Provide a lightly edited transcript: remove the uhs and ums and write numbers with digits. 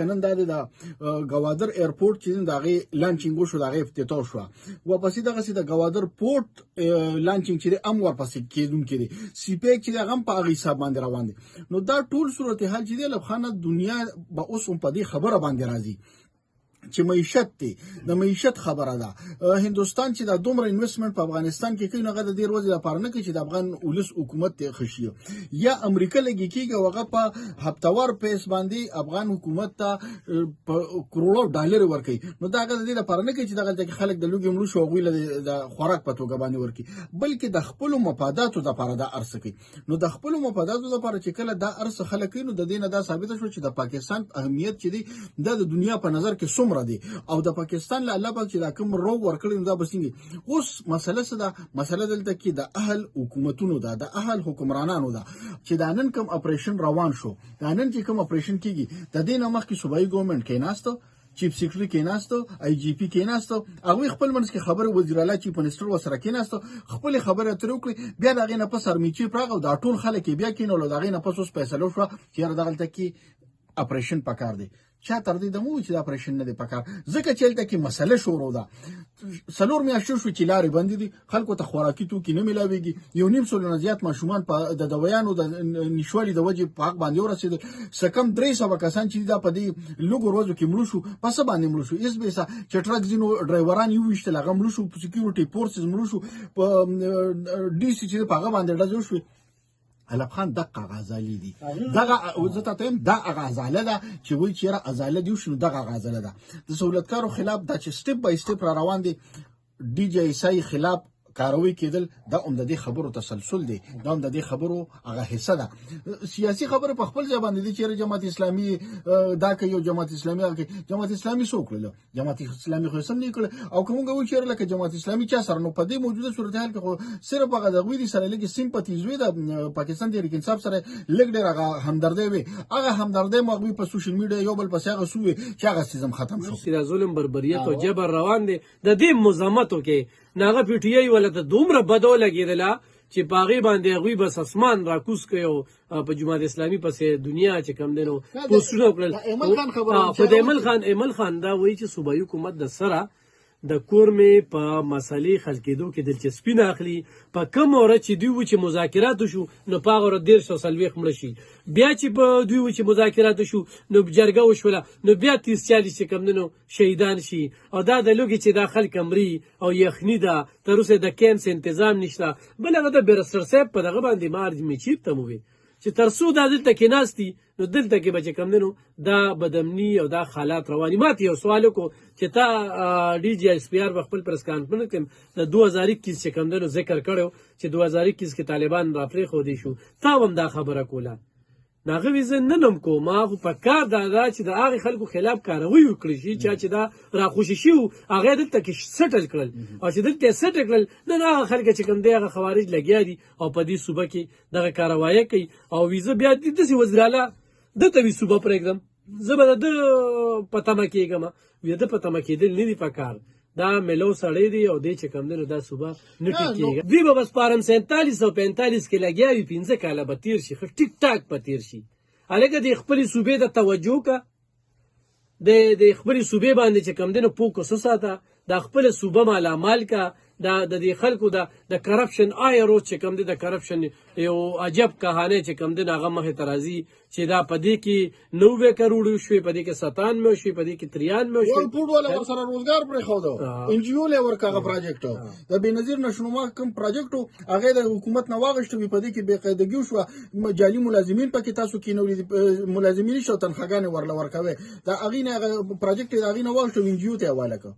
نن دا د ګوادر ایرپورټ چې د هغې لانچینګ وشو، د هغې افتتاح شوه. ورپسې دغسې د ګوادر پورټ لانچینګ چې دی هم ورپسې کېدونکی دی. سیپیک چې دی هغه هم په هغه حساب باندې روان دی. نو دا ټول صورتحال چې دی لبخانه دنیا به اوس هم په دې خبره باندې راځي چې معیشت دی، د معیشت خبره ده. هندوستان چې دا دومره انویسټمنټ په افغانستان کې کوي نو هغه د دې ورځې لپاره نه کوي چې د افغان ولس حکومت ښه شي. یا امریکا لګي کېږي او هغه په هفتهوار پیس باندې افغان حکومت ته په کروڑو ډالر ورکوي. نو دا هغه د دې لپاره نه کوي چې دغلته کې خلک د لوږې مړه شي او هغوی له د خوراک په توګه باندې ورکوي، بلکې د خپلو مفاداتو دپاره دا ارڅه کوي. نو د خپلو مفاداتو دپاره چې کله دا ارڅه خلک کوي نو د دې نه دا ثابته شوه چې د پاکستان اهمیت چې دی دا د دنیا په نظر کې څومره دی او د پاکستان له الله پاک چې دا کوم روغ ورکړی نو دا به څنګه. اوس مسله څه ده؟ مسله دلته کې د اهل حکومتونو ده، د اهل حکمرانانو ده چې دا نن کوم اپریشن روان شو، دا نن چې کوم اپریشن کېږي د دې نه مخکې صوبایي ګورنمنټ کېناسته، چیف سیکرټري کېناسته، آی جی پي کېناسته، هغوی خپل منځ کې خبرې وزیر اعلی چیف منسټر ورسره کېناسته، خپلې خبرې اترې وکړې. بیا د هغې نه پس ارمي چیف راغی او دا ټول خلک یې بیا کېنول او د هغې نه پس اوس فیصله وشوه چې یاره دغلته کې اپریشن پکار دی. چا تر دې دمو چې دا اپریشن نه دی پکار، ځکه چې هلته کې مسله شروع ده. 4 میاشتې شوې چې لارې بندې دي، خلکو ته خوراکي توکي نه میلاویږي. 1.5 سلو نه زیات ماشومان په د دویانو د نشوالي د وجې په حق باندې ورسېدل. څه کم 300 کسان چې دا په دې لږو ورځو کې مړه شو. په څه باندې مړه شو؟ هېڅ بېسه چې ټرک ځینو ډرایوران یې وویشتل هغه مړه شو، سکیورټي فورسز مړه شو، په ډي سي چې په هغه باندې ډزې وشوې. علب خان دغه غزالې دي، دغه زه ته وایم دا غزاله ده چې وایي چې یاره ازاله دې وشي نو دغه غزاله ده. د سهولتکارو خلاف دا چې سټپ بای سټپ را روان دي، ډي جی ایس آی خلاف کاروي کېدل، دا هم د دې خبرو تسلسل دی، دا هم د دې خبرو هغه حصه ده. سیاسي خبرې په خپل ځای باندې دي چې جماعت اسلامي دا کوي او جماعت اسلامي هغه کوي. جماعت اسلامي څه وکړل؟ جماعت اسلامي خو سم نه کړل. او که موږ وایو چې لکه جماعت اسلامي چا سره، نو په دې موجوده صورتحال کې خو صرف هغه د هغوی سره لږ سیمپتیز وي، د پاکستان تحریک انصاف سره لږ ډېر هغه همدردۍ وي. هغه همدردۍ مو هغوی په سوشل میډیا یو بل پسې هغه سو وي چې هغه سیزم ختم شو. د ظلم بربریت او جبر روان دی. د دې مزامتو کې ناغه پی ټی آی ولته دومره بدو لګېدله چې په هغې باندې هغوی بس اسمان راکوز کړی او په جماعت اسلامي پسې دنیا چې کم دی نو پوسټونه وکړل. په د ایمل خان دا وایي چې صوبایي حکومت د سره د کور مې په مسلې حل کېدو کې دلچسپي نه اخلي. په کوم ورځ چې دوی و چې مذاکرات شو نو په هغه ورځ 140 مړه شي، بیا چې په دوی و چې مذاکرات شو نو جرګه وشوله نو بیا 30-40 چې کم دی نو شهیدان شي. او دا د لوږې چې دا خلک مري او یخني ده، تر اوسه د کیمپس تنظیم نشته. بل هغه د بیرستر صاحب په دغه باندې مارج مې چیرته مو وي چې تر څو دا دلته کې ناستي نو دلته کې به چې کم دی نو دا بدامني او دا حالات رواني. ما ته یو سوال وکړو چې تا ډي جی ایس پی آر په خپل پریس کانفرنس کې د 2021 چې کم دی نو ذکر کړی چې 2021 کې طالبان راپرېښودی شو، تا هم دا خبره کوله. ناغه ویزه ننم کو ما خو په کار دا چې د هغې خلکو خلاف کاروي وکړي شي چې دا راخوشي شي هغه دلته کې سټل کړل او چې دلته سټل کړل نن هغه خلک چې کوم دی هغه خوارج لګیا دي او په دې صوبه کې دغه کاروایي کوي. او ویزه بیا داسې وزیر اعلی دته وي صوبه پرېږدم، زه به د په تمه کېږم. وی د په تمه کېدل نه دي په کار، دا ملو سړی دی او دی چې کم دی نو دا صوبه نه ټیکېږي. دوی به بس په 47 او 45 کې لګیا وي، 15 کاله به تېر شي، ښه ټیک ټاک به تېر شي. هلکه د خپلې صوبې ته توجه که، د خپلې صوبې باندې چې کم دی نو فوکس وساته، د خپله صوبه مالامال که. د دې خلکو د کرپشن آیرو چې کم دی د کرپشن یو عجب کهانه چې کم دی هغه مخې ته راځي چې دا په دې کې 90 کروڑ شوې، په دې کې 97 شوې، په دې کې 93 شوې. ټول والا ورسره روزګار پرېښوده، ان جی او له ورکه هغه پروجیکټ د بېنظیر نشونما کوم پروجیکټ هغه د حکومت نه واغشته وي. په دې کې بې قاعدګي وشوه، جعلي ملازمین پکې تاسو کېنولي، ملازمین شو تنخواګانې ورله ورکوي. د هغې نه هغه پروجیکټ د هغې نه واغشته ان جی او ته حواله کړه.